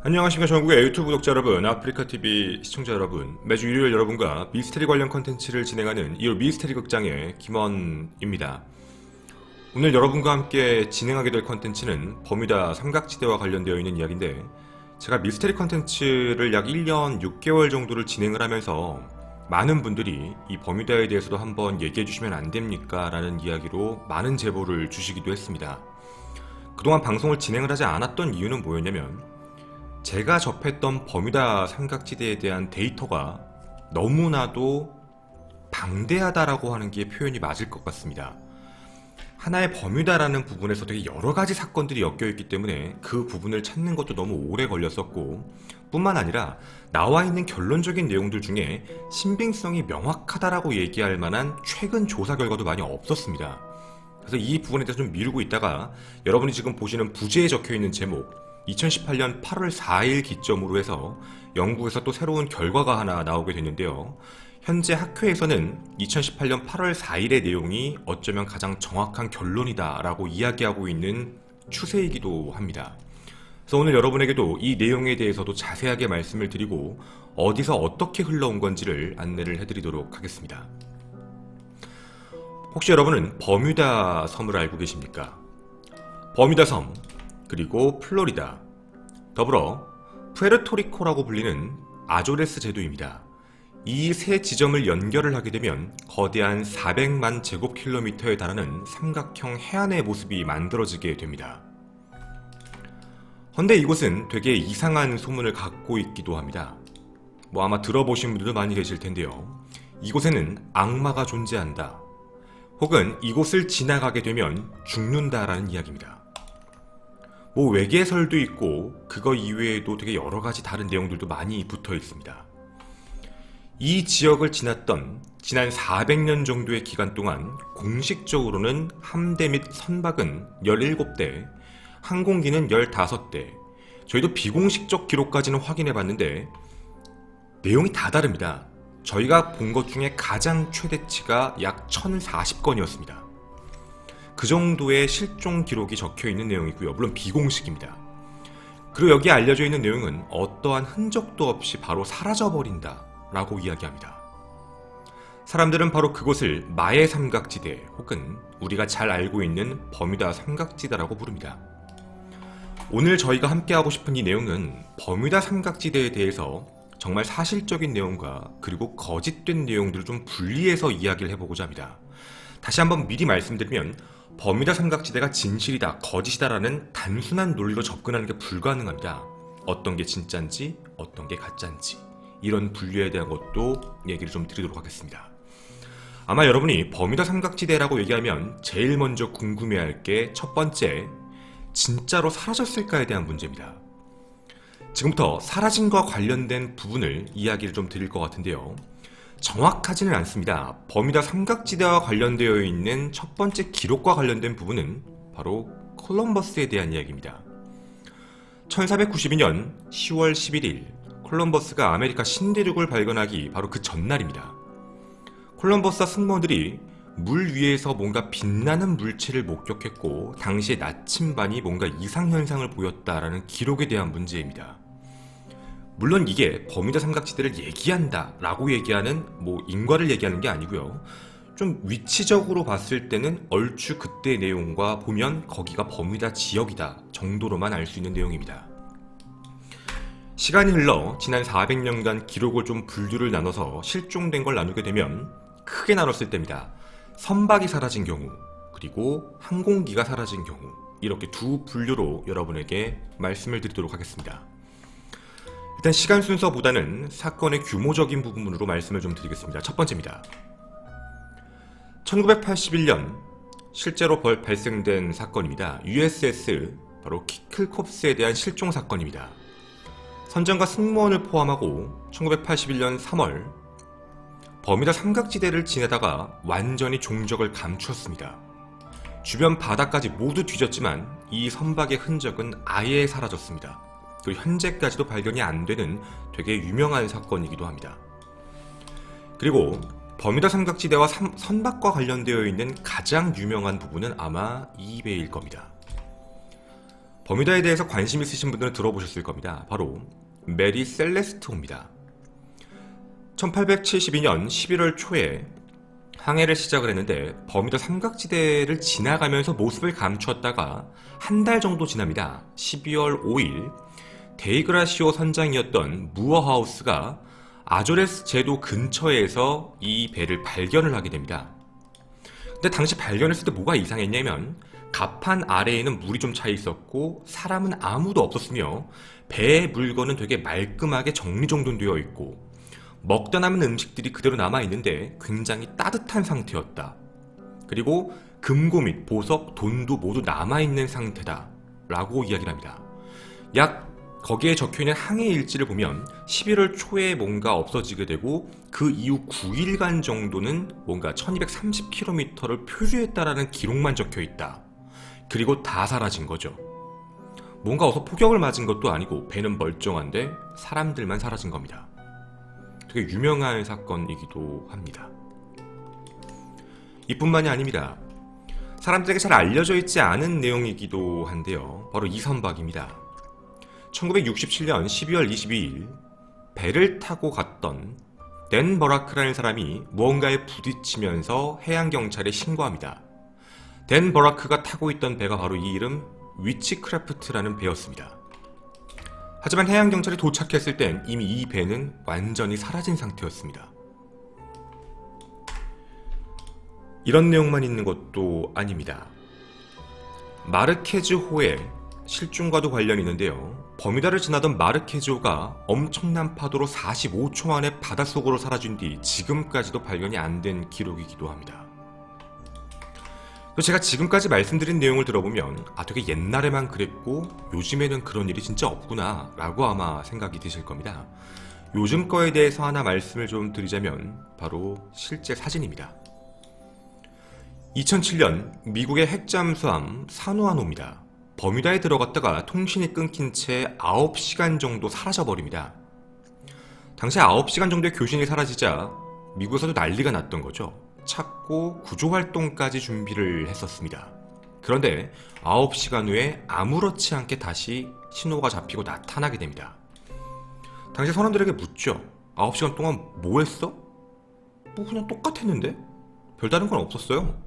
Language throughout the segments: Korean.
안녕하십니까 전국의 유튜브 구독자 여러분, 아프리카TV 시청자 여러분, 매주 일요일 여러분과 미스테리 관련 컨텐츠를 진행하는 이웃 미스테리 극장의 김원입니다. 오늘 여러분과 함께 진행하게 될 컨텐츠는 버뮤다 삼각지대와 관련되어 있는 이야기인데, 제가 미스테리 컨텐츠를 약 1년 6개월 정도를 진행을 하면서 많은 분들이 이 버뮤다에 대해서도 한번 얘기해 주시면 안 됩니까? 라는 이야기로 많은 제보를 주시기도 했습니다. 그동안 방송을 진행을 하지 않았던 이유는 뭐였냐면, 제가 접했던 버뮤다 삼각지대에 대한 데이터가 너무나도 방대하다라고 하는 게 표현이 맞을 것 같습니다. 하나의 버뮤다라는 부분에서 되게 여러 가지 사건들이 엮여있기 때문에 그 부분을 찾는 것도 너무 오래 걸렸었고, 뿐만 아니라 나와 있는 결론적인 내용들 중에 신빙성이 명확하다라고 얘기할 만한 최근 조사 결과도 많이 없었습니다. 그래서 이 부분에 대해서 좀 미루고 있다가 여러분이 지금 보시는 부제에 적혀있는 제목 2018년 8월 4일 기점으로 해서 영국에서 또 새로운 결과가 하나 나오게 됐는데요. 현재 학회에서는 2018년 8월 4일의 내용이 어쩌면 가장 정확한 결론이다 라고 이야기하고 있는 추세이기도 합니다. 그래서 오늘 여러분에게도 이 내용에 대해서도 자세하게 말씀을 드리고 어디서 어떻게 흘러온 건지를 안내를 해드리도록 하겠습니다. 혹시 여러분은 버뮤다 섬을 알고 계십니까? 버뮤다 섬, 그리고 플로리다, 더불어 푸에르토리코라고 불리는 아조레스 제도입니다. 이 세 지점을 연결을 하게 되면 거대한 400만 제곱킬로미터에 달하는 삼각형 해안의 모습이 만들어지게 됩니다. 헌데 이곳은 되게 이상한 소문을 갖고 있기도 합니다. 아마 들어보신 분들도 많이 계실 텐데요. 이곳에는 악마가 존재한다, 혹은 이곳을 지나가게 되면 죽는다라는 이야기입니다. 외계설도 있고 그거 이외에도 되게 여러 가지 다른 내용들도 많이 붙어 있습니다. 이 지역을 지났던 지난 400년 정도의 기간 동안 공식적으로는 함대 및 선박은 17대, 항공기는 15대, 저희도 비공식적 기록까지는 확인해 봤는데 내용이 다 다릅니다. 저희가 본 것 중에 가장 최대치가 약 1040건이었습니다. 그 정도의 실종 기록이 적혀있는 내용이고요. 물론 비공식입니다. 그리고 여기에 알려져 있는 내용은 어떠한 흔적도 없이 바로 사라져버린다 라고 이야기합니다. 사람들은 바로 그곳을 마의 삼각지대, 혹은 우리가 잘 알고 있는 버뮤다 삼각지대라고 부릅니다. 오늘 저희가 함께하고 싶은 이 내용은 버뮤다 삼각지대에 대해서 정말 사실적인 내용과 그리고 거짓된 내용들을 좀 분리해서 이야기를 해보고자 합니다. 다시 한번 미리 말씀드리면 버뮤다 삼각지대가 진실이다, 거짓이다라는 단순한 논리로 접근하는 게 불가능합니다. 어떤 게 진짜인지, 어떤 게 가짜인지, 이런 분류에 대한 것도 얘기를 좀 드리도록 하겠습니다. 아마 여러분이 버뮤다 삼각지대라고 얘기하면 제일 먼저 궁금해할 게 첫 번째, 진짜로 사라졌을까에 대한 문제입니다. 지금부터 사라짐과 관련된 부분을 이야기를 좀 드릴 것 같은데요. 정확하지는 않습니다. 버뮤다 삼각지대와 관련되어 있는 첫 번째 기록과 관련된 부분은 바로 콜럼버스에 대한 이야기입니다. 1492년 10월 11일 콜럼버스가 아메리카 신대륙을 발견하기 바로 그 전날입니다. 콜럼버스와 승무원들이 물 위에서 뭔가 빛나는 물체를 목격했고 당시에 나침반이 뭔가 이상현상을 보였다라는 기록에 대한 문제입니다. 물론 이게 버뮤다 삼각지대를 얘기한다 라고 얘기하는 인과를 얘기하는 게 아니고요. 좀 위치적으로 봤을 때는 얼추 그때 내용과 보면 거기가 버뮤다 지역이다 정도로만 알 수 있는 내용입니다. 시간이 흘러 지난 400년간 기록을 좀 분류를 나눠서 실종된 걸 나누게 되면 크게 나눴을 때입니다. 선박이 사라진 경우, 그리고 항공기가 사라진 경우, 이렇게 두 분류로 여러분에게 말씀을 드리도록 하겠습니다. 일단 시간 순서보다는 사건의 규모적인 부분으로 말씀을 좀 드리겠습니다. 첫 번째입니다. 1981년 실제로 발생된 사건입니다. USS 바로 키클콥스에 대한 실종 사건입니다. 선장과 승무원을 포함하고 1981년 3월 버뮤다 삼각지대를 지나다가 완전히 종적을 감추었습니다. 주변 바다까지 모두 뒤졌지만 이 선박의 흔적은 아예 사라졌습니다. 그리고 현재까지도 발견이 안 되는 되게 유명한 사건이기도 합니다. 그리고 버뮤다 삼각지대와 선박과 관련되어 있는 가장 유명한 부분은 아마 이 배일 겁니다. 버뮤다에 대해서 관심 있으신 분들은 들어보셨을 겁니다. 바로 메리 셀레스트호입니다. 1872년 11월 초에 항해를 시작을 했는데 버뮤다 삼각지대를 지나가면서 모습을 감추었다가 한 달 정도 지납니다. 12월 5일 데이그라시오 선장이었던 무어하우스가 아조레스 제도 근처에서 이 배를 발견을 하게 됩니다. 근데 당시 발견했을 때 뭐가 이상했냐면 갑판 아래에는 물이 좀 차 있었고 사람은 아무도 없었으며 배의 물건은 되게 말끔하게 정리정돈되어 있고 먹다 남은 음식들이 그대로 남아있는데 굉장히 따뜻한 상태였다. 그리고 금고 및 보석, 돈도 모두 남아있는 상태다 라고 이야기를 합니다. 약 거기에 적혀있는 항해 일지를 보면 11월 초에 뭔가 없어지게 되고 그 이후 9일간 정도는 뭔가 1230km를 표류했다라는 기록만 적혀있다. 그리고 다 사라진 거죠. 뭔가 어서 폭격을 맞은 것도 아니고 배는 멀쩡한데 사람들만 사라진 겁니다. 되게 유명한 사건이기도 합니다. 이뿐만이 아닙니다. 사람들에게 잘 알려져 있지 않은 내용이기도 한데요. 바로 이 선박입니다. 1967년 12월 22일 배를 타고 갔던 댄 버라크라는 사람이 무언가에 부딪히면서 해양경찰에 신고합니다. 댄 버라크가 타고 있던 배가 바로 이 이름 위치크래프트라는 배였습니다. 하지만 해양경찰이 도착했을 땐 이미 이 배는 완전히 사라진 상태였습니다. 이런 내용만 있는 것도 아닙니다. 마르케즈호의 실종과도 관련이 있는데요. 버뮤다를 지나던 마르케즈호가 엄청난 파도로 45초 만에 바닷속으로 사라진 뒤 지금까지도 발견이 안 된 기록이기도 합니다. 제가 지금까지 말씀드린 내용을 들어보면 되게 옛날에만 그랬고 요즘에는 그런 일이 진짜 없구나 라고 아마 생각이 드실 겁니다. 요즘 거에 대해서 하나 말씀을 좀 드리자면 바로 실제 사진입니다. 2007년 미국의 핵잠수함 산호안호입니다. 버뮤다에 들어갔다가 통신이 끊긴 채 9시간 정도 사라져버립니다. 당시 9시간 정도의 교신이 사라지자 미국에서도 난리가 났던 거죠. 찾고 구조활동까지 준비를 했었습니다. 그런데 9시간 후에 아무렇지 않게 다시 신호가 잡히고 나타나게 됩니다. 당시 선원들에게 묻죠. 9시간 동안 뭐 했어? 뭐 그냥 똑같았는데? 별다른 건 없었어요.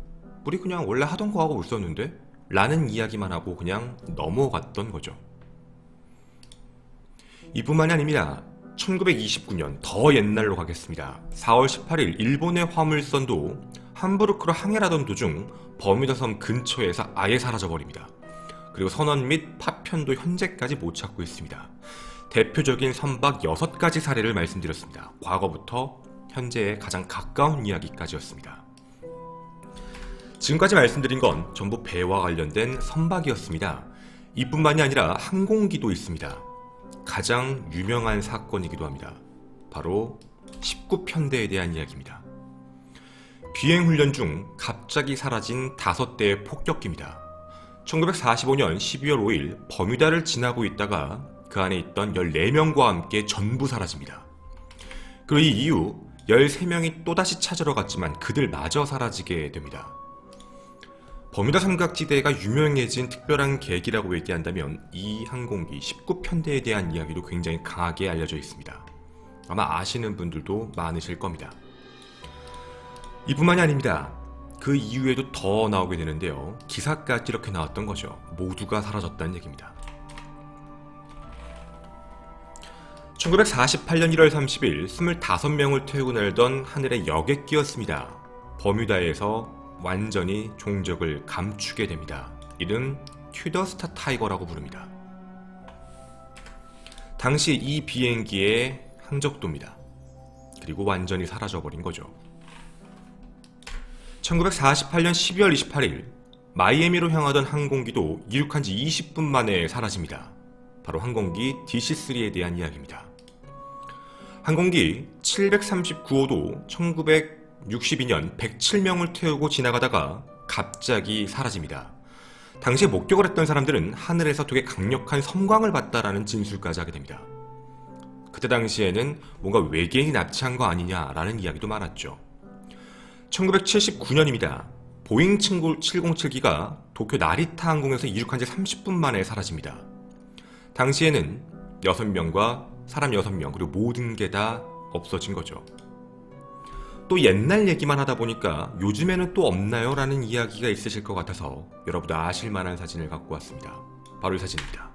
우리 그냥 원래 하던 거 하고 있었는데? 라는 이야기만 하고 그냥 넘어갔던 거죠. 이뿐만이 아닙니다. 1929년 더 옛날로 가겠습니다. 4월 18일 일본의 화물선도 함부르크로 항해하던 도중 버뮤다섬 근처에서 아예 사라져버립니다. 그리고 선원 및 파편도 현재까지 못 찾고 있습니다. 대표적인 선박 6가지 사례를 말씀드렸습니다. 과거부터 현재에 가장 가까운 이야기까지였습니다. 지금까지 말씀드린 건 전부 배와 관련된 선박이었습니다. 이뿐만이 아니라 항공기도 있습니다. 가장 유명한 사건이기도 합니다. 바로 19편대에 대한 이야기입니다. 비행훈련 중 갑자기 사라진 5대의 폭격기입니다. 1945년 12월 5일 버뮤다를 지나고 있다가 그 안에 있던 14명과 함께 전부 사라집니다. 그리고 이 이후 13명이 또다시 찾으러 갔지만 그들마저 사라지게 됩니다. 버뮤다 삼각지대가 유명해진 특별한 계기라고 얘기한다면 이 항공기 19편대에 대한 이야기도 굉장히 강하게 알려져 있습니다. 아마 아시는 분들도 많으실 겁니다. 이뿐만이 아닙니다. 그 이후에도 더 나오게 되는데요. 기사까지 이렇게 나왔던 거죠. 모두가 사라졌다는 얘기입니다. 1948년 1월 30일 25명을 태우고 날던 하늘의 여객기였습니다. 버뮤다에서 완전히 종적을 감추게 됩니다. 이름 튜더스타 타이거라고 부릅니다. 당시 이 비행기의 항적도입니다. 그리고 완전히 사라져버린 거죠. 1948년 12월 28일 마이애미로 향하던 항공기도 이륙한 지 20분 만에 사라집니다. 바로 항공기 DC-3에 대한 이야기입니다. 항공기 739호도 1962년 107명을 태우고 지나가다가 갑자기 사라집니다. 당시에 목격을 했던 사람들은 하늘에서 되게 강력한 섬광을 봤다라는 진술까지 하게 됩니다. 그때 당시에는 뭔가 외계인이 납치한 거 아니냐라는 이야기도 많았죠. 1979년입니다. 보잉 707기가 도쿄 나리타 항공에서 이륙한 지 30분 만에 사라집니다. 당시에는 6명과 사람 6명 그리고 모든 게 다 없어진 거죠. 또 옛날 얘기만 하다 보니까 요즘에는 또 없나요? 라는 이야기가 있으실 것 같아서 여러분도 아실만한 사진을 갖고 왔습니다. 바로 이 사진입니다.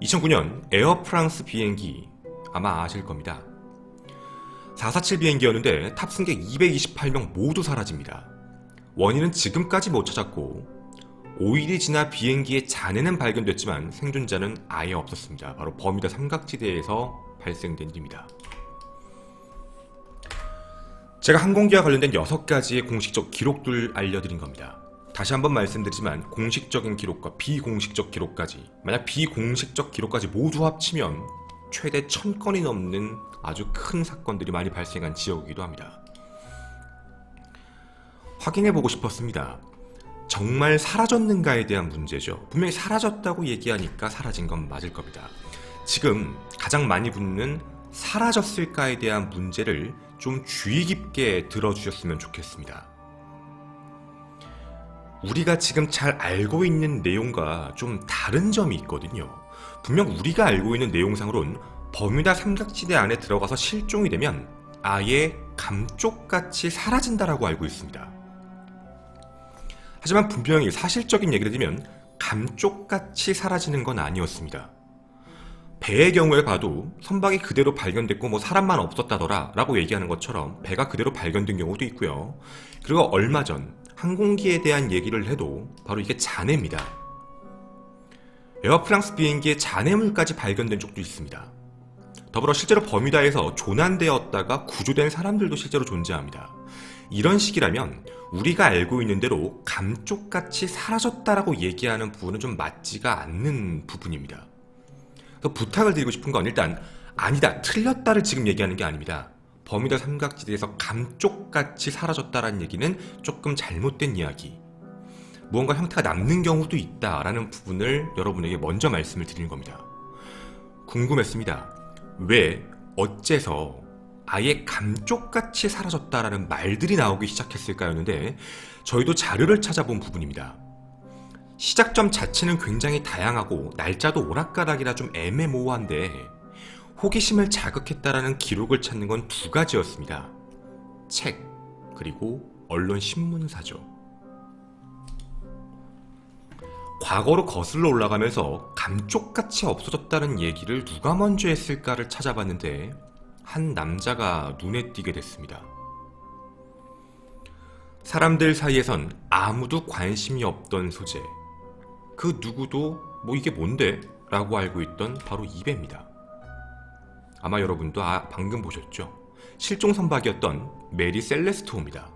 2009년 에어프랑스 비행기 아마 아실 겁니다. 447 비행기였는데 탑승객 228명 모두 사라집니다. 원인은 지금까지 못 찾았고 5일이 지나 비행기의 잔해는 발견됐지만 생존자는 아예 없었습니다. 바로 버뮤다 삼각지대에서 발생된 일입니다. 제가 항공기와 관련된 6가지의 공식적 기록들 알려드린 겁니다. 다시 한번 말씀드리지만 공식적인 기록과 비공식적 기록까지, 만약 비공식적 기록까지 모두 합치면 최대 1000건이 넘는 아주 큰 사건들이 많이 발생한 지역이기도 합니다. 확인해보고 싶었습니다. 정말 사라졌는가에 대한 문제죠. 분명히 사라졌다고 얘기하니까 사라진 건 맞을 겁니다. 지금 가장 많이 붙는 사라졌을까에 대한 문제를 좀 주의 깊게 들어주셨으면 좋겠습니다. 우리가 지금 잘 알고 있는 내용과 좀 다른 점이 있거든요. 분명 우리가 알고 있는 내용상으론 버뮤다 삼각지대 안에 들어가서 실종이 되면 아예 감쪽같이 사라진다라고 알고 있습니다. 하지만 분명히 사실적인 얘기를 들면 감쪽같이 사라지는 건 아니었습니다. 배의 경우에 봐도 선박이 그대로 발견됐고 뭐 사람만 없었다더라 라고 얘기하는 것처럼 배가 그대로 발견된 경우도 있고요. 그리고 얼마 전 항공기에 대한 얘기를 해도 바로 이게 잔해입니다. 에어프랑스 비행기에 잔해물까지 발견된 적도 있습니다. 더불어 실제로 버뮤다에서 조난되었다가 구조된 사람들도 실제로 존재합니다. 이런 식이라면 우리가 알고 있는 대로 감쪽같이 사라졌다라고 얘기하는 부분은 좀 맞지가 않는 부분입니다. 그래서 부탁을 드리고 싶은 건 일단 아니다, 틀렸다를 지금 얘기하는 게 아닙니다. 버뮤다 삼각지대에서 감쪽같이 사라졌다라는 얘기는 조금 잘못된 이야기, 무언가 형태가 남는 경우도 있다라는 부분을 여러분에게 먼저 말씀을 드리는 겁니다. 궁금했습니다. 왜, 어째서 아예 감쪽같이 사라졌다라는 말들이 나오기 시작했을까였는데 저희도 자료를 찾아본 부분입니다. 시작점 자체는 굉장히 다양하고 날짜도 오락가락이라 좀 애매모호한데 호기심을 자극했다라는 기록을 찾는 건 2가지였습니다. 책, 그리고 언론 신문사죠. 과거로 거슬러 올라가면서 감쪽같이 없어졌다는 얘기를 누가 먼저 했을까를 찾아봤는데 한 남자가 눈에 띄게 됐습니다. 사람들 사이에선 아무도 관심이 없던 소재, 그 누구도 뭐 이게 뭔데? 라고 알고 있던 바로 이 배입니다. 아마 여러분도 방금 보셨죠? 실종 선박이었던 메리 셀레스토입니다.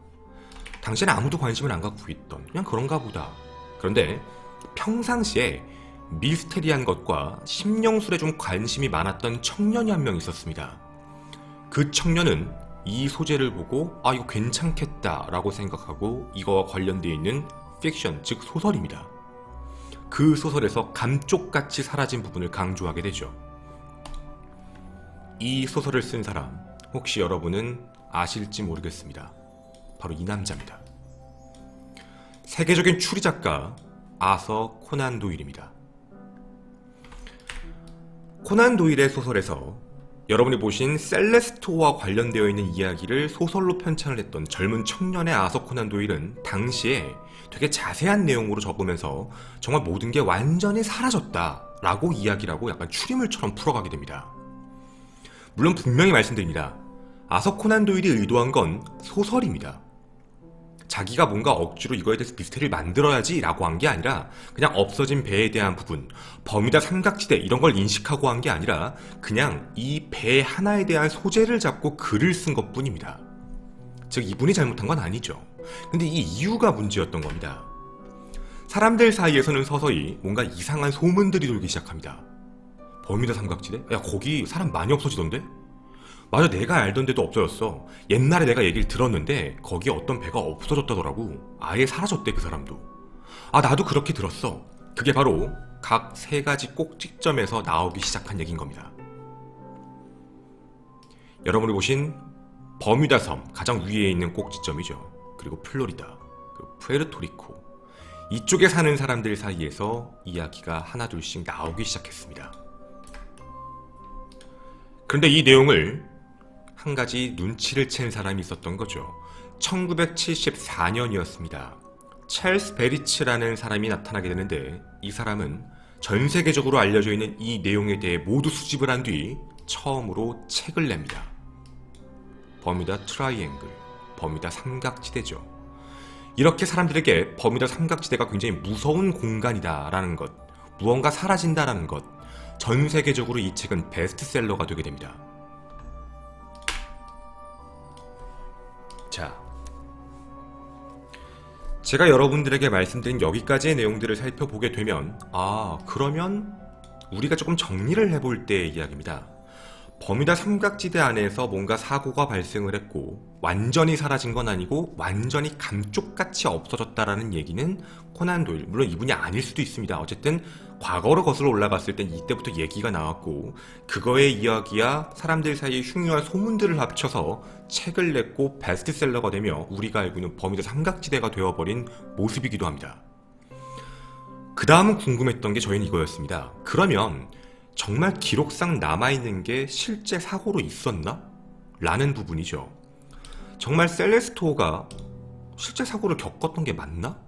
당시에는 아무도 관심을 안 갖고 있던, 그냥 그런가 보다. 그런데 평상시에 미스테리한 것과 심령술에 좀 관심이 많았던 청년이 한 명 있었습니다. 그 청년은 이 소재를 보고 이거 괜찮겠다 라고 생각하고 이거와 관련되어 있는 픽션, 즉 소설입니다. 그 소설에서 감쪽같이 사라진 부분을 강조하게 되죠. 이 소설을 쓴 사람, 혹시 여러분은 아실지 모르겠습니다. 바로 이 남자입니다. 세계적인 추리작가 아서 코난 도일입니다. 코난 도일의 소설에서 여러분이 보신 셀레스토와 관련되어 있는 이야기를 소설로 편찬을 했던 젊은 청년의 아서 코난 도일은 당시에 되게 자세한 내용으로 적으면서 정말 모든 게 완전히 사라졌다라고 이야기를 하고 약간 추리물처럼 풀어가게 됩니다. 물론 분명히 말씀드립니다. 아서 코난 도일이 의도한 건 소설입니다. 자기가 뭔가 억지로 이거에 대해서 미스테리를 만들어야지 라고 한 게 아니라 그냥 없어진 배에 대한 부분, 버뮤다 삼각지대 이런 걸 인식하고 한 게 아니라 그냥 이 배 하나에 대한 소재를 잡고 글을 쓴 것 뿐입니다. 즉 이분이 잘못한 건 아니죠. 근데 이 이유가 문제였던 겁니다. 사람들 사이에서는 서서히 뭔가 이상한 소문들이 돌기 시작합니다. 버뮤다 삼각지대? 야, 거기 사람 많이 없어지던데? 맞아, 내가 알던 데도 없어졌어. 옛날에 내가 얘기를 들었는데 거기에 어떤 배가 없어졌다더라고. 아예 사라졌대, 그 사람도. 나도 그렇게 들었어. 그게 바로 각 3가지 꼭지점에서 나오기 시작한 얘기인 겁니다. 여러분이 보신 버뮤다 섬 가장 위에 있는 꼭지점이죠. 그리고 플로리다, 그리고 푸에르토리코 이쪽에 사는 사람들 사이에서 이야기가 하나둘씩 나오기 시작했습니다. 그런데 이 내용을 한 가지 눈치를 챈 사람이 있었던 거죠. 1974년이었습니다. 찰스 베리츠라는 사람이 나타나게 되는데 이 사람은 전 세계적으로 알려져 있는 이 내용에 대해 모두 수집을 한 뒤 처음으로 책을 냅니다. 버뮤다 트라이앵글, 버뮤다 삼각지대죠. 이렇게 사람들에게 버뮤다 삼각지대가 굉장히 무서운 공간이다라는 것, 무언가 사라진다라는 것, 전 세계적으로 이 책은 베스트셀러가 되게 됩니다. 자, 제가 여러분들에게 말씀드린 여기까지의 내용들을 살펴보게 되면 그러면 우리가 조금 정리를 해볼 때의 이야기입니다. 버뮤다 삼각지대 안에서 뭔가 사고가 발생을 했고 완전히 사라진 건 아니고 완전히 감쪽같이 없어졌다라는 얘기는 코난 도일, 물론 이분이 아닐 수도 있습니다. 어쨌든 과거로 거슬러 올라갔을 땐 이때부터 얘기가 나왔고 그거의 이야기야 사람들 사이에 흉흉한 소문들을 합쳐서 책을 냈고 베스트셀러가 되며 우리가 알고 있는 버뮤다 삼각지대가 되어버린 모습이기도 합니다. 그 다음은 궁금했던 게 저희는 이거였습니다. 그러면 정말 기록상 남아있는 게 실제 사고로 있었나? 라는 부분이죠. 정말 셀레스토가 실제 사고를 겪었던 게 맞나?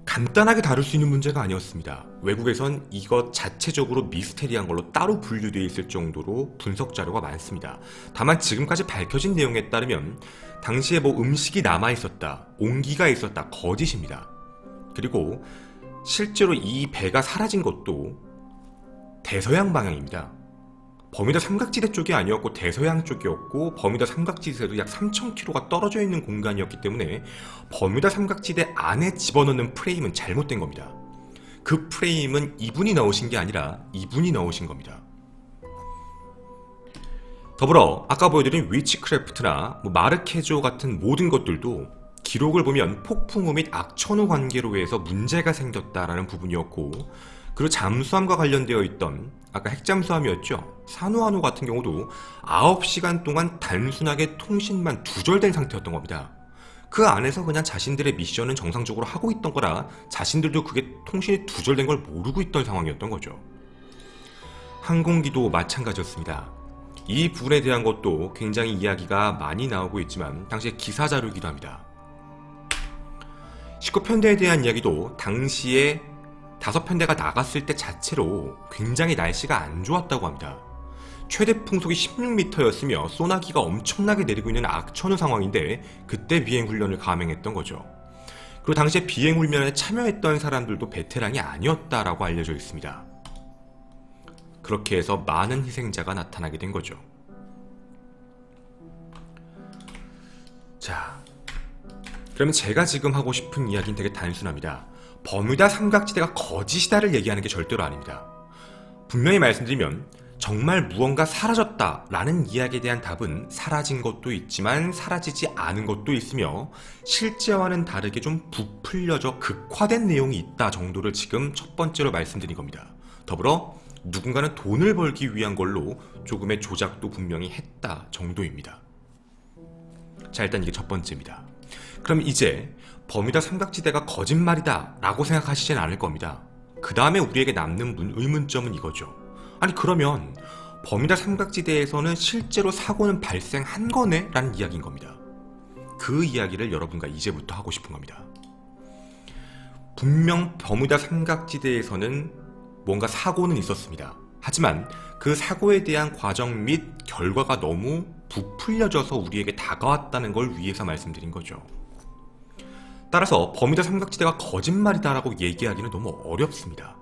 간단하게 다룰 수 있는 문제가 아니었습니다. 외국에선 이것 자체적으로 미스테리한 걸로 따로 분류되어 있을 정도로 분석 자료가 많습니다. 다만 지금까지 밝혀진 내용에 따르면 당시에 음식이 남아있었다, 온기가 있었다, 거짓입니다. 그리고 실제로 이 배가 사라진 것도 대서양 방향입니다. 버뮤다 삼각지대 쪽이 아니었고 대서양 쪽이었고 버뮤다 삼각지대에도 약 3,000km가 떨어져 있는 공간이었기 때문에 버뮤다 삼각지대 안에 집어넣는 프레임은 잘못된 겁니다. 그 프레임은 이분이 넣으신 게 아니라 이분이 넣으신 겁니다. 더불어 아까 보여드린 위치크래프트나 마르케조 같은 모든 것들도 기록을 보면 폭풍우 및 악천후 관계로 해서 문제가 생겼다라는 부분이었고 그리고 잠수함과 관련되어 있던 아까 핵잠수함이었죠. 산호한호 같은 경우도 9시간 동안 단순하게 통신만 두절된 상태였던 겁니다. 그 안에서 그냥 자신들의 미션은 정상적으로 하고 있던 거라 자신들도 그게 통신이 두절된 걸 모르고 있던 상황이었던 거죠. 항공기도 마찬가지였습니다. 이 부분에 대한 것도 굉장히 이야기가 많이 나오고 있지만 당시에 기사자료이기도 합니다. 19편대에 대한 이야기도 당시에 5편대가 나갔을 때 자체로 굉장히 날씨가 안 좋았다고 합니다. 최대 풍속이 16m였으며 소나기가 엄청나게 내리고 있는 악천후 상황인데 그때 비행훈련을 감행했던 거죠. 그리고 당시에 비행훈련에 참여했던 사람들도 베테랑이 아니었다라고 알려져 있습니다. 그렇게 해서 많은 희생자가 나타나게 된 거죠. 자, 그러면 제가 지금 하고 싶은 이야기는 되게 단순합니다. 버뮤다 삼각지대가 거짓이다를 얘기하는 게 절대로 아닙니다. 분명히 말씀드리면 정말 무언가 사라졌다라는 이야기에 대한 답은 사라진 것도 있지만 사라지지 않은 것도 있으며 실제와는 다르게 좀 부풀려져 극화된 내용이 있다 정도를 지금 첫 번째로 말씀드린 겁니다. 더불어 누군가는 돈을 벌기 위한 걸로 조금의 조작도 분명히 했다 정도입니다. 자, 일단 이게 첫 번째입니다. 그럼 이제 버뮤다 삼각지대가 거짓말이다 라고 생각하시진 않을 겁니다. 그 다음에 우리에게 남는 의문점은 이거죠. 아니 그러면 버뮤다 삼각지대에서는 실제로 사고는 발생한 거네? 라는 이야기인 겁니다. 그 이야기를 여러분과 이제부터 하고 싶은 겁니다. 분명 버뮤다 삼각지대에서는 뭔가 사고는 있었습니다. 하지만 그 사고에 대한 과정 및 결과가 너무 부풀려져서 우리에게 다가왔다는 걸 위해서 말씀드린 거죠. 따라서 버뮤다 삼각지대가 거짓말이다라고 얘기하기는 너무 어렵습니다.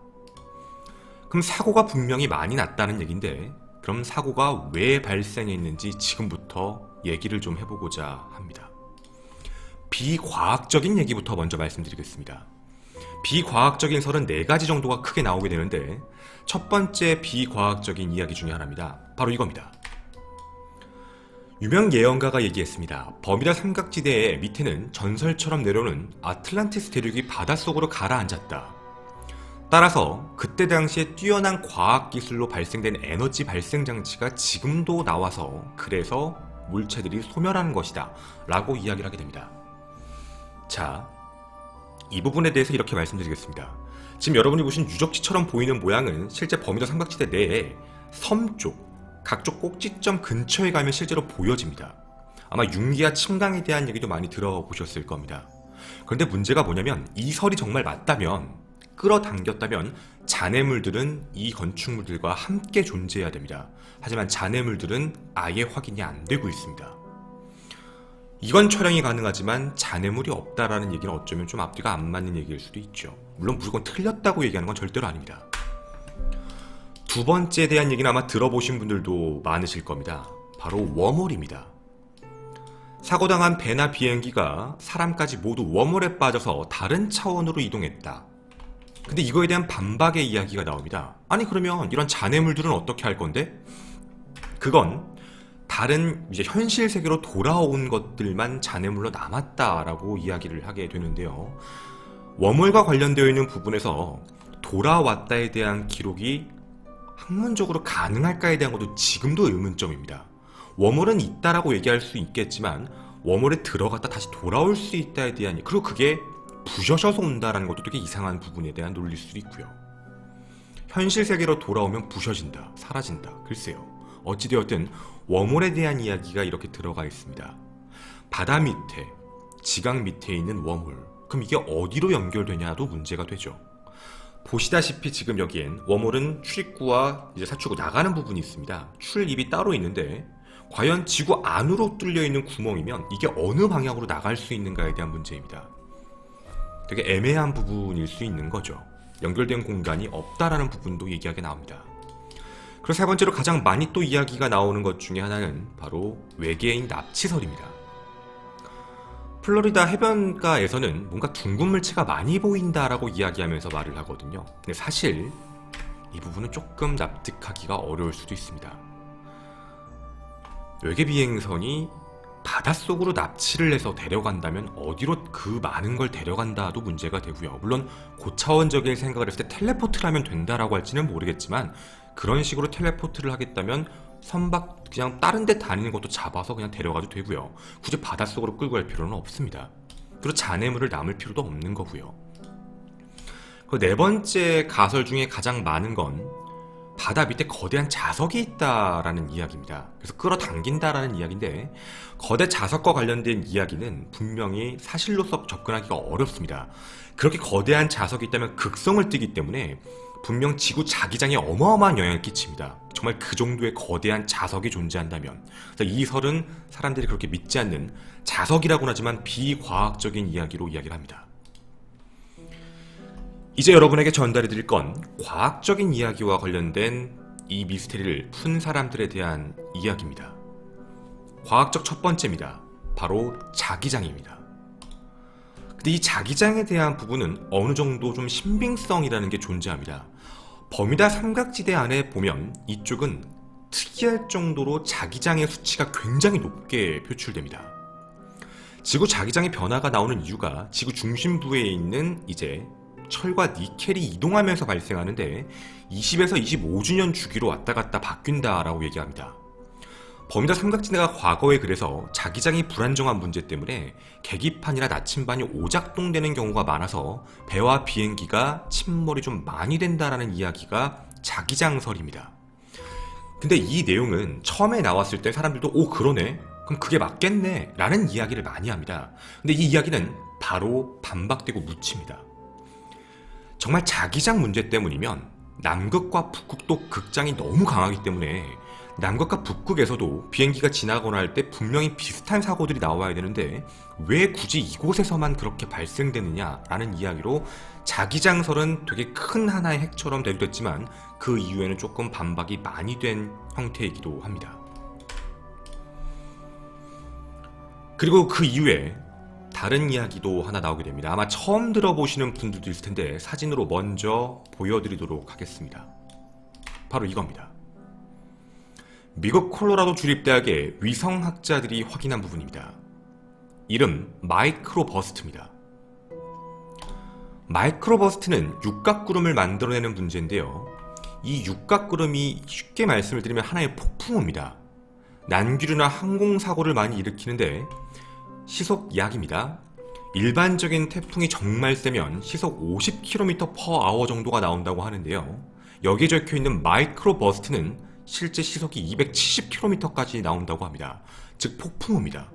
그럼 사고가 분명히 많이 났다는 얘기인데 그럼 사고가 왜 발생했는지 지금부터 얘기를 좀 해보고자 합니다. 비과학적인 얘기부터 먼저 말씀드리겠습니다. 비과학적인 설은 4가지 정도가 크게 나오게 되는데 첫 번째 비과학적인 이야기 중에 하나입니다. 바로 이겁니다. 유명 예언가가 얘기했습니다. 버뮤다 삼각지대의 밑에는 전설처럼 내려오는 아틀란티스 대륙이 바닷속으로 가라앉았다. 따라서 그때 당시에 뛰어난 과학기술로 발생된 에너지 발생 장치가 지금도 나와서 그래서 물체들이 소멸하는 것이다 라고 이야기를 하게 됩니다. 자, 이 부분에 대해서 이렇게 말씀드리겠습니다. 지금 여러분이 보신 유적지처럼 보이는 모양은 실제 버뮤다 삼각지대 내에 섬 쪽, 각종 꼭지점 근처에 가면 실제로 보여집니다. 아마 융기와 침강에 대한 얘기도 많이 들어보셨을 겁니다. 그런데 문제가 뭐냐면 이 설이 정말 맞다면, 끌어당겼다면 잔해물들은 이 건축물들과 함께 존재해야 됩니다. 하지만 잔해물들은 아예 확인이 안 되고 있습니다. 이건 촬영이 가능하지만 잔해물이 없다라는 얘기는 어쩌면 좀 앞뒤가 안 맞는 얘기일 수도 있죠. 물론 무조건 틀렸다고 얘기하는 건 절대로 아닙니다. 두 번째에 대한 얘기는 아마 들어보신 분들도 많으실 겁니다. 바로 웜홀입니다. 사고당한 배나 비행기가 사람까지 모두 웜홀에 빠져서 다른 차원으로 이동했다. 근데 이거에 대한 반박의 이야기가 나옵니다. 아니 그러면 이런 잔해물들은 어떻게 할 건데? 그건 다른 이제 현실 세계로 돌아온 것들만 잔해물로 남았다라고 이야기를 하게 되는데요. 웜홀과 관련되어 있는 부분에서 돌아왔다에 대한 기록이 학문적으로 가능할까에 대한 것도 지금도 의문점입니다. 웜홀은 있다라고 얘기할 수 있겠지만 웜홀에 들어갔다 다시 돌아올 수 있다에 대한, 그리고 그게 부셔져서 온다라는 것도 되게 이상한 부분에 대한 논리일 수도 있고요. 현실 세계로 돌아오면 부셔진다, 사라진다. 글쎄요. 어찌되었든 웜홀에 대한 이야기가 이렇게 들어가 있습니다. 바다 밑에, 지각 밑에 있는 웜홀. 그럼 이게 어디로 연결되냐도 문제가 되죠. 보시다시피 지금 여기엔 웜홀은 출입구와 이제 사출구 나가는 부분이 있습니다. 출입이 따로 있는데 과연 지구 안으로 뚫려 있는 구멍이면 이게 어느 방향으로 나갈 수 있는가에 대한 문제입니다. 되게 애매한 부분일 수 있는 거죠. 연결된 공간이 없다라는 부분도 얘기하게 나옵니다. 그리고 세 번째로 가장 많이 또 이야기가 나오는 것 중에 하나는 바로 외계인 납치설입니다. 플로리다 해변가에서는 뭔가 둥근 물체가 많이 보인다라고 이야기하면서 말을 하거든요. 근데 사실 이 부분은 조금 납득하기가 어려울 수도 있습니다. 외계 비행선이 바닷속으로 납치를 해서 데려간다면 어디로 그 많은 걸 데려간다도 문제가 되고요. 물론 고차원적인 생각을 했을 때 텔레포트를 하면 된다라고 할지는 모르겠지만 그런 식으로 텔레포트를 하겠다면 선박 그냥 다른 데 다니는 것도 잡아서 그냥 데려가도 되고요. 굳이 바닷속으로 끌고 갈 필요는 없습니다. 그리고 잔해물을 남을 필요도 없는 거고요. 그 네 번째 가설 중에 가장 많은 건 바다 밑에 거대한 자석이 있다라는 이야기입니다. 그래서 끌어당긴다라는 이야기인데 거대 자석과 관련된 이야기는 분명히 사실로서 접근하기가 어렵습니다. 그렇게 거대한 자석이 있다면 극성을 띠기 때문에 분명 지구 자기장에 어마어마한 영향을 끼칩니다. 정말 그 정도의 거대한 자석이 존재한다면. 그래서 이 설은 사람들이 그렇게 믿지 않는 자석이라고는 하지만 비과학적인 이야기로 이야기를 합니다. 이제 여러분에게 전달해드릴 건 과학적인 이야기와 관련된 이 미스테리를 푼 사람들에 대한 이야기입니다. 과학적 첫 번째입니다. 바로 자기장입니다. 근데 이 자기장에 대한 부분은 어느 정도 좀 신빙성이라는 게 존재합니다. 버뮤다 삼각지대 안에 보면 이쪽은 특이할 정도로 자기장의 수치가 굉장히 높게 표출됩니다. 지구 자기장의 변화가 나오는 이유가 지구 중심부에 있는 이제 철과 니켈이 이동하면서 발생하는데 20에서 25주년 주기로 왔다 갔다 바뀐다라고 얘기합니다. 버뮤다 삼각지대가 과거에 그래서 자기장이 불안정한 문제 때문에 계기판이나 나침반이 오작동되는 경우가 많아서 배와 비행기가 침몰이 좀 많이 된다라는 이야기가 자기장설입니다. 근데 이 내용은 처음에 나왔을 때 사람들도 오 그러네? 그럼 그게 맞겠네? 라는 이야기를 많이 합니다. 근데 이 이야기는 바로 반박되고 묻힙니다. 정말 자기장 문제 때문이면 남극과 북극도 극장이 너무 강하기 때문에 남극과 북극에서도 비행기가 지나거나 할 때 분명히 비슷한 사고들이 나와야 되는데 왜 굳이 이곳에서만 그렇게 발생되느냐라는 이야기로 자기장설은 되게 큰 하나의 핵처럼 대두됐지만 그 이후에는 조금 반박이 많이 된 형태이기도 합니다. 그리고 그 이후에 다른 이야기도 하나 나오게 됩니다. 아마 처음 들어보시는 분들도 있을 텐데 사진으로 먼저 보여드리도록 하겠습니다. 바로 이겁니다. 미국 콜로라도 주립대학의 위성학자들이 확인한 부분입니다. 이름 마이크로버스트입니다. 마이크로버스트는 육각구름을 만들어내는 문제인데요. 이 육각구름이 쉽게 말씀을 드리면 하나의 폭풍우입니다. 난기류나 항공사고를 많이 일으키는데 시속 약입니다. 일반적인 태풍이 정말 세면 시속 50km/h 정도가 나온다고 하는데요. 여기에 적혀있는 마이크로 버스트는 실제 시속이 270km까지 나온다고 합니다. 즉 폭풍우입니다.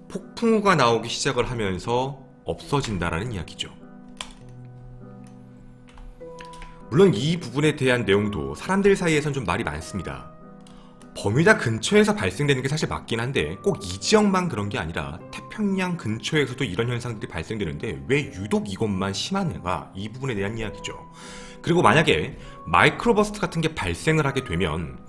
폭풍우가 나오기 시작을 하면서 없어진다라는 이야기죠. 물론 이 부분에 대한 내용도 사람들 사이에선 좀 말이 많습니다. 버뮤다 근처에서 발생되는 게 사실 맞긴 한데 꼭 이 지역만 그런 게 아니라 태평양 근처에서도 이런 현상들이 발생되는데 왜 유독 이것만 심한가, 이 부분에 대한 이야기죠. 그리고 만약에 마이크로버스트 같은 게 발생을 하게 되면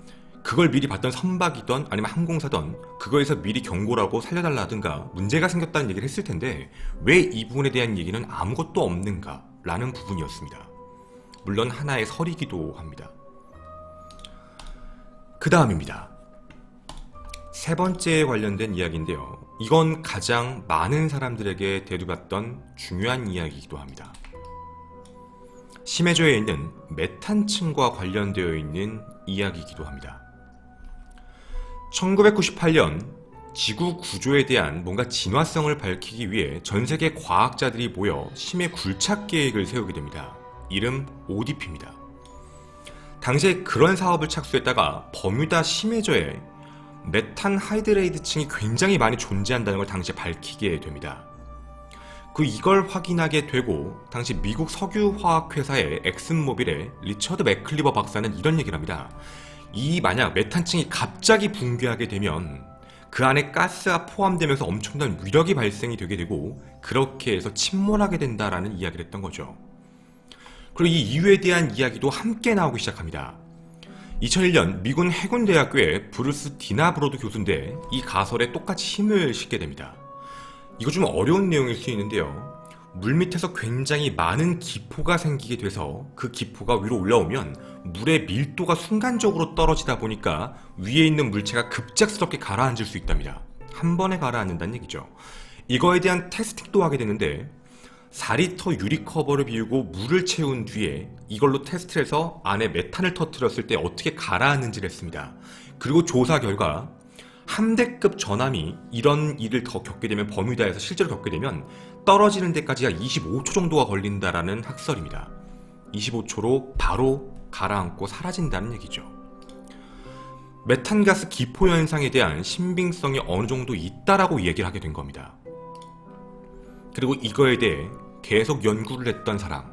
그걸 미리 봤던 선박이던 아니면 항공사던 그거에서 미리 경고를 하고 살려달라든가 문제가 생겼다는 얘기를 했을 텐데 왜 이 부분에 대한 얘기는 아무것도 없는가 라는 부분이었습니다. 물론 하나의 설이기도 합니다. 그 다음입니다. 세 번째에 관련된 이야기인데요. 이건 가장 많은 사람들에게 대두받던 중요한 이야기이기도 합니다. 심해저에 있는 메탄층과 관련되어 있는 이야기이기도 합니다. 1998년 지구 구조에 대한 뭔가 진화성을 밝히기 위해 전 세계 과학자들이 모여 심해 굴착 계획을 세우게 됩니다. 이름 ODP입니다. 당시에 그런 사업을 착수했다가 버뮤다 심해저에 메탄 하이드레이드층이 굉장히 많이 존재한다는 걸 당시에 밝히게 됩니다. 이걸 확인하게 되고 당시 미국 석유화학회사의 엑슨모빌의 리처드 맥클리버 박사는 이런 얘기를 합니다. 만약 메탄층이 갑자기 붕괴하게 되면 그 안에 가스가 포함되면서 엄청난 위력이 발생이 되게 되고 그렇게 해서 침몰하게 된다라는 이야기를 했던 거죠. 그리고 이 이유에 대한 이야기도 함께 나오기 시작합니다. 2001년 미군 해군대학교의 브루스 디나브로드 교수인데 이 가설에 똑같이 힘을 싣게 됩니다. 이거 좀 어려운 내용일 수 있는데요. 물밑에서 굉장히 많은 기포가 생기게 돼서 그 기포가 위로 올라오면 물의 밀도가 순간적으로 떨어지다 보니까 위에 있는 물체가 급작스럽게 가라앉을 수 있답니다. 한 번에 가라앉는다는 얘기죠. 이거에 대한 테스팅도 하게 되는데 4리터 유리커버를 비우고 물을 채운 뒤에 이걸로 테스트를 해서 안에 메탄을 터뜨렸을 때 어떻게 가라앉는지를 했습니다. 그리고 조사 결과 함대급 전함이 이런 일을 더 겪게 되면 버뮤다에서 실제로 겪게 되면 떨어지는 데까지가 25초 정도가 걸린다라는 학설입니다. 25초로 바로 가라앉고 사라진다는 얘기죠. 메탄가스 기포 현상에 대한 신빙성이 어느 정도 있다라고 얘기를 하게 된 겁니다. 그리고 이거에 대해 계속 연구를 했던 사람,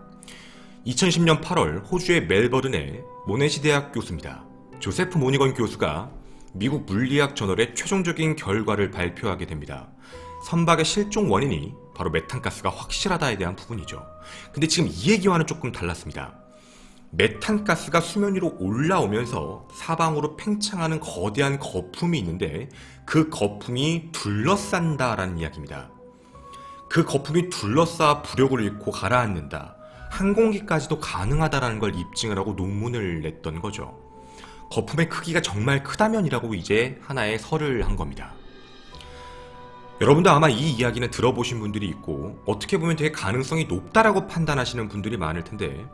2010년 8월 호주의 멜버른의 모네시 대학 교수입니다. 조세프 모니건 교수가 미국 물리학 저널에 최종적인 결과를 발표하게 됩니다. 선박의 실종 원인이 바로 메탄가스가 확실하다에 대한 부분이죠. 근데 지금 이 얘기와는 조금 달랐습니다. 메탄가스가 수면 위로 올라오면서 사방으로 팽창하는 거대한 거품이 있는데 그 거품이 둘러싼다라는 이야기입니다. 그 거품이 둘러싸 부력을 잃고 가라앉는다. 항공기까지도 가능하다라는 걸 입증을 하고 논문을 냈던 거죠. 거품의 크기가 정말 크다면이라고 이제 하나의 설을 한 겁니다. 여러분도 아마 이 이야기는 들어보신 분들이 있고 어떻게 보면 되게 가능성이 높다라고 판단하시는 분들이 많을 텐데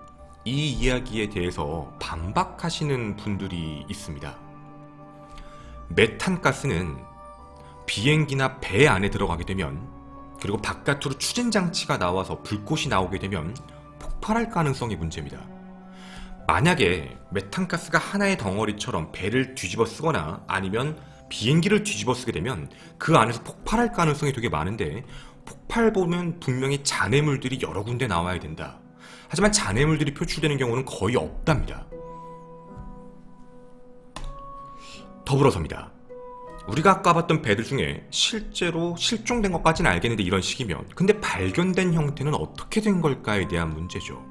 이 이야기에 대해서 반박하시는 분들이 있습니다. 메탄가스는 비행기나 배 안에 들어가게 되면 그리고 바깥으로 추진장치가 나와서 불꽃이 나오게 되면 폭발할 가능성이 문제입니다. 만약에 메탄가스가 하나의 덩어리처럼 배를 뒤집어 쓰거나 아니면 비행기를 뒤집어 쓰게 되면 그 안에서 폭발할 가능성이 되게 많은데 폭발 보면 분명히 잔해물들이 여러 군데 나와야 된다. 하지만 잔해물들이 표출되는 경우는 거의 없답니다. 더불어서입니다. 우리가 아까 봤던 배들 중에 실제로 실종된 것까지는 알겠는데 이런 식이면 근데 발견된 형태는 어떻게 된 걸까에 대한 문제죠.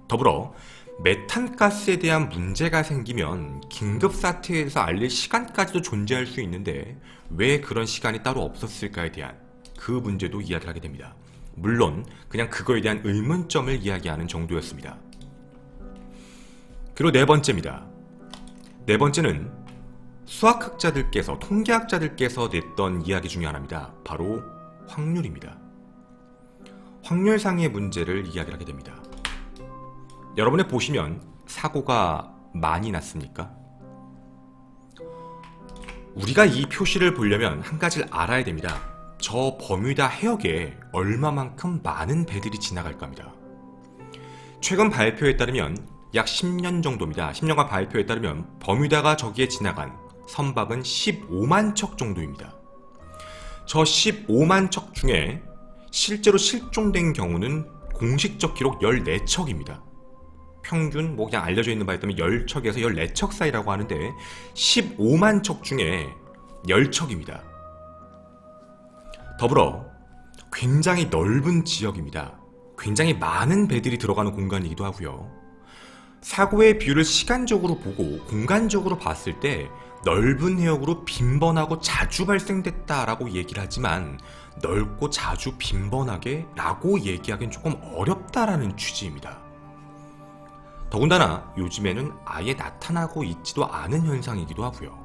더불어 메탄가스에 대한 문제가 생기면 긴급사태에서 알릴 시간까지도 존재할 수 있는데 왜 그런 시간이 따로 없었을까에 대한 그 문제도 이야기를 하게 됩니다. 물론 그냥 그거에 대한 의문점을 이야기하는 정도였습니다. 그리고 네 번째입니다. 네 번째는 수학학자들께서, 통계학자들께서 냈던 이야기 중에 하나입니다. 바로 확률입니다. 확률상의 문제를 이야기를 하게 됩니다. 여러분이 보시면 사고가 많이 났습니까? 우리가 이 표시를 보려면 한 가지를 알아야 됩니다. 저 버뮤다 해역에 얼마만큼 많은 배들이 지나갈까 합니다. 최근 발표에 따르면 약 10년 정도입니다. 10년간 발표에 따르면 버뮤다가 저기에 지나간 선박은 15만 척 정도입니다. 저 15만 척 중에 실제로 실종된 경우는 공식적 기록 14척입니다. 평균 그냥 알려져 있는 바에 따르면 10척에서 14척 사이라고 하는데 15만 척 중에 10척입니다. 더불어 굉장히 넓은 지역입니다. 굉장히 많은 배들이 들어가는 공간이기도 하고요. 사고의 비율을 시간적으로 보고 공간적으로 봤을 때 넓은 해역으로 빈번하고 자주 발생됐다라고 얘기를 하지만 넓고 자주 빈번하게 라고 얘기하기는 조금 어렵다라는 취지입니다. 더군다나 요즘에는 아예 나타나고 있지도 않은 현상이기도 하고요.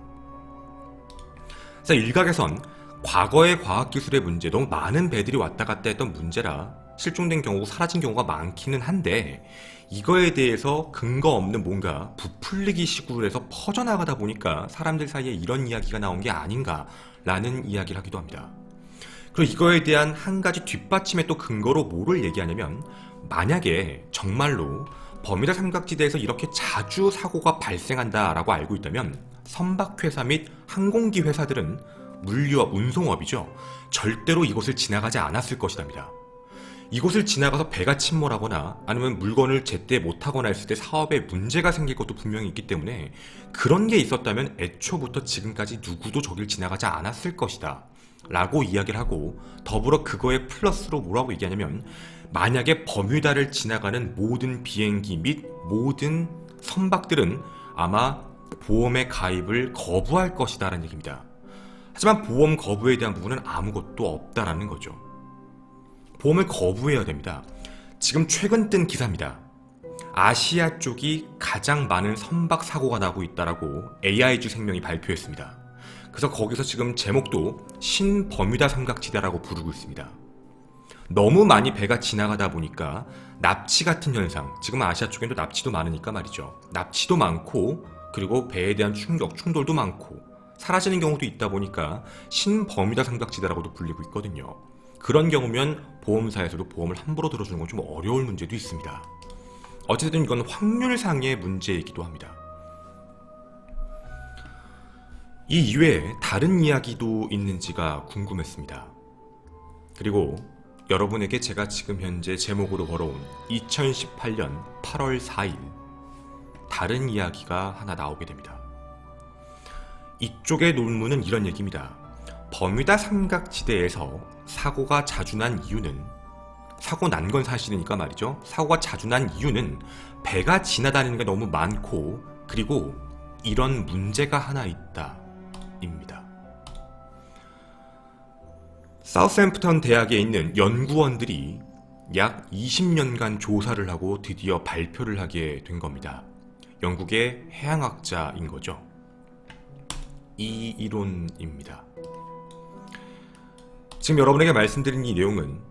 그래서 일각에선 과거의 과학기술의 문제, 너무 많은 배들이 왔다 갔다 했던 문제라 실종된 경우고 사라진 경우가 많기는 한데 이거에 대해서 근거 없는 뭔가 부풀리기 식으로 해서 퍼져나가다 보니까 사람들 사이에 이런 이야기가 나온 게 아닌가라는 이야기를 하기도 합니다. 그리고 이거에 대한 한 가지 뒷받침의 또 근거로 뭐를 얘기하냐면 만약에 정말로 버뮤다 삼각지대에서 이렇게 자주 사고가 발생한다라고 알고 있다면 선박회사 및 항공기 회사들은 물류업, 운송업이죠. 절대로 이곳을 지나가지 않았을 것이랍니다. 이곳을 지나가서 배가 침몰하거나 아니면 물건을 제때 못하거나 했을 때 사업에 문제가 생길 것도 분명히 있기 때문에 그런 게 있었다면 애초부터 지금까지 누구도 저길 지나가지 않았을 것이다 라고 이야기를 하고 더불어 그거에 플러스로 뭐라고 얘기하냐면 만약에 버뮤다를 지나가는 모든 비행기 및 모든 선박들은 아마 보험의 가입을 거부할 것이다 라는 얘기입니다. 하지만 보험 거부에 대한 부분은 아무것도 없다라는 거죠. 보험을 거부해야 됩니다. 지금 최근 뜬 기사입니다. 아시아 쪽이 가장 많은 선박 사고가 나고 있다라고 AIG 생명이 발표했습니다. 그래서 거기서 지금 제목도 신버뮤다 삼각지대라고 부르고 있습니다. 너무 많이 배가 지나가다 보니까 납치 같은 현상, 지금 아시아 쪽에도 납치도 많으니까 말이죠. 납치도 많고 그리고 배에 대한 충돌도 많고 사라지는 경우도 있다 보니까 신버뮤다 삼각지대라고도 불리고 있거든요. 그런 경우면 보험사에서도 보험을 함부로 들어주는 건 좀 어려울 문제도 있습니다. 어쨌든 이건 확률상의 문제이기도 합니다. 이 이외에 다른 이야기도 있는지가 궁금했습니다. 그리고 여러분에게 제가 지금 현재 제목으로 걸어온 2018년 8월 4일 다른 이야기가 하나 나오게 됩니다. 이쪽의 논문은 이런 얘기입니다. 버뮤다 삼각지대에서 사고가 자주 난 이유는 사고 난 건 사실이니까 말이죠. 사고가 자주 난 이유는 배가 지나다니는 게 너무 많고 그리고 이런 문제가 하나 있다 입니다. 사우샘프턴 대학에 있는 연구원들이 약 20년간 조사를 하고 드디어 발표를 하게 된 겁니다. 영국의 해양학자인 거죠. 이 이론입니다. 지금 여러분에게 말씀드린 이 내용은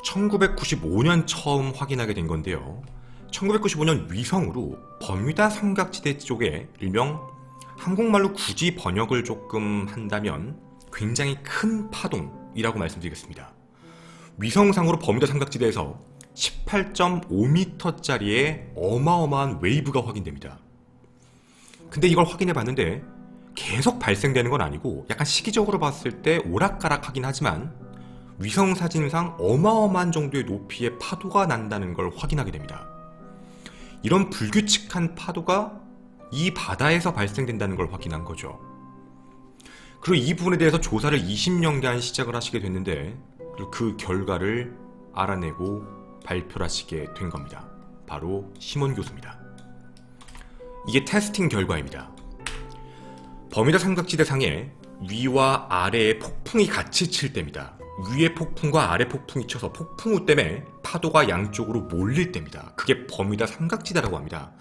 1995년 처음 확인하게 된 건데요. 1995년 위성으로 버뮤다 삼각지대 쪽에 일명 한국말로 굳이 번역을 조금 한다면 굉장히 큰 파동이라고 말씀드리겠습니다. 위성상으로 버뮤다 삼각지대에서 18.5m짜리의 어마어마한 웨이브가 확인됩니다. 근데 이걸 확인해 봤는데 계속 발생되는 건 아니고 약간 시기적으로 봤을 때 오락가락하긴 하지만 위성 사진상 어마어마한 정도의 높이의 파도가 난다는 걸 확인하게 됩니다. 이런 불규칙한 파도가 이 바다에서 발생된다는 걸 확인한 거죠. 그리고 이 부분에 대해서 조사를 20년간 시작을 하시게 됐는데 그 결과를 알아내고 발표를 하시게 된 겁니다. 바로 시몬 교수입니다. 이게 테스팅 결과입니다. 버뮤다 삼각지대 상에 위와 아래의 폭풍이 같이 칠 때입니다. 위의 폭풍과 아래 폭풍이 쳐서 폭풍우 때문에 파도가 양쪽으로 몰릴 때입니다. 그게 버뮤다 삼각지대라고 합니다.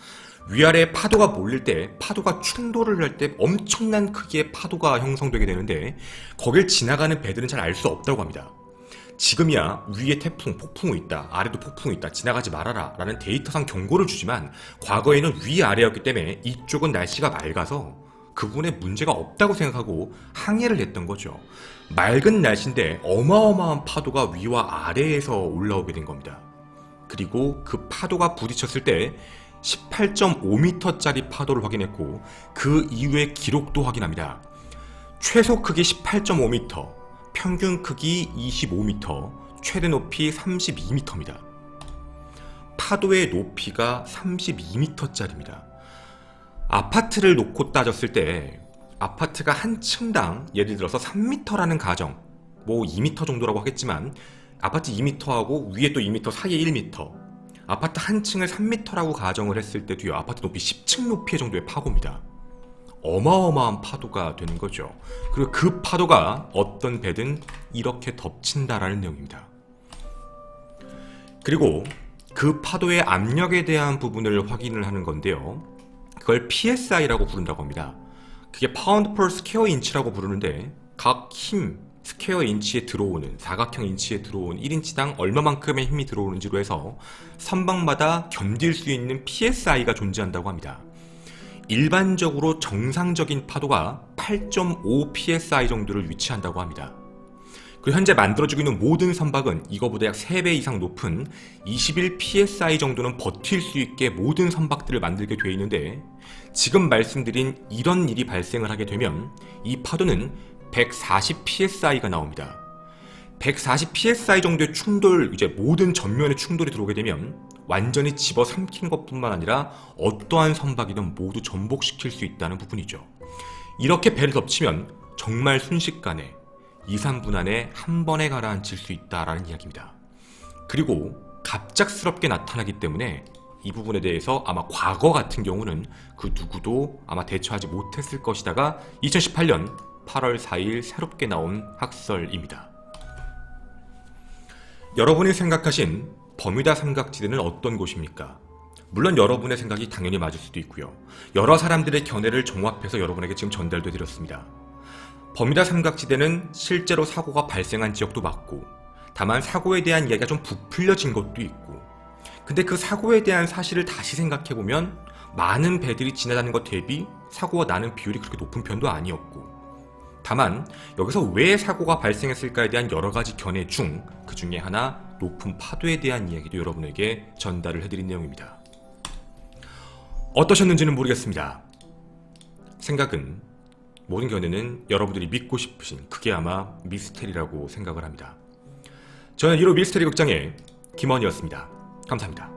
위아래의 파도가 몰릴 때 파도가 충돌을 할 때 엄청난 크기의 파도가 형성되게 되는데 거길 지나가는 배들은 잘 알 수 없다고 합니다. 지금이야 위에 태풍, 폭풍우 있다, 아래도 폭풍우 있다, 지나가지 말아라 라는 데이터상 경고를 주지만 과거에는 위아래였기 때문에 이쪽은 날씨가 맑아서 그 부분에 문제가 없다고 생각하고 항해를 했던 거죠. 맑은 날씨인데 어마어마한 파도가 위와 아래에서 올라오게 된 겁니다. 그리고 그 파도가 부딪혔을 때 18.5m짜리 파도를 확인했고 그 이후의 기록도 확인합니다. 최소 크기 18.5m, 평균 크기 25m, 최대 높이 32m입니다. 파도의 높이가 32m짜리입니다. 아파트를 놓고 따졌을 때 아파트가 한 층당 예를 들어서 3m라는 가정, 뭐 2m 정도라고 하겠지만 아파트 2m하고 위에 또 2m 사이에 1m, 아파트 한 층을 3m라고 가정을 했을 때도요, 아파트 높이 10층 높이 정도의 파고입니다. 어마어마한 파도가 되는 거죠. 그리고 그 파도가 어떤 배든 이렇게 덮친다라는 내용입니다. 그리고 그 파도의 압력에 대한 부분을 확인을 하는 건데요, 그걸 PSI라고 부른다고 합니다. 그게 파운드 per 스퀘어 인치라고 부르는데 각 힘 스퀘어 인치에 들어오는, 사각형 인치에 들어온 1인치당 얼마만큼의 힘이 들어오는지로 해서 선박마다 견딜 수 있는 PSI가 존재한다고 합니다. 일반적으로 정상적인 파도가 8.5 PSI 정도를 위치한다고 합니다. 그리고 현재 만들어지고 있는 모든 선박은 이거보다 약 3배 이상 높은 21 PSI 정도는 버틸 수 있게 모든 선박들을 만들게 되어 있는데, 지금 말씀드린 이런 일이 발생을 하게 되면 이 파도는 140 PSI가 나옵니다. 140 PSI 정도의 충돌, 이제 모든 전면에 충돌이 들어오게 되면 완전히 집어삼키는 것뿐만 아니라 어떠한 선박이든 모두 전복시킬 수 있다는 부분이죠. 이렇게 배를 덮치면 정말 순식간에 2, 3분 안에 한 번에 가라앉힐 수 있다라는 이야기입니다. 그리고 갑작스럽게 나타나기 때문에 이 부분에 대해서 아마 과거 같은 경우는 그 누구도 아마 대처하지 못했을 것이다가 2018년 8월 4일 새롭게 나온 학설입니다. 여러분이 생각하신 버뮤다 삼각지대는 어떤 곳입니까? 물론 여러분의 생각이 당연히 맞을 수도 있고요. 여러 사람들의 견해를 종합해서 여러분에게 지금 전달돼 드렸습니다. 버뮤다 삼각지대는 실제로 사고가 발생한 지역도 맞고, 다만 사고에 대한 이야기가 좀 부풀려진 것도 있고, 근데 그 사고에 대한 사실을 다시 생각해보면 많은 배들이 지나가는 것 대비 사고가 나는 비율이 그렇게 높은 편도 아니었고, 다만 여기서 왜 사고가 발생했을까에 대한 여러 가지 견해 중 그 중에 하나, 높은 파도에 대한 이야기도 여러분에게 전달을 해드린 내용입니다. 어떠셨는지는 모르겠습니다. 생각은, 모든 견해는 여러분들이 믿고 싶으신, 그게 아마 미스테리라고 생각을 합니다. 저는 1호 미스테리 극장의 김원희였습니다. 감사합니다.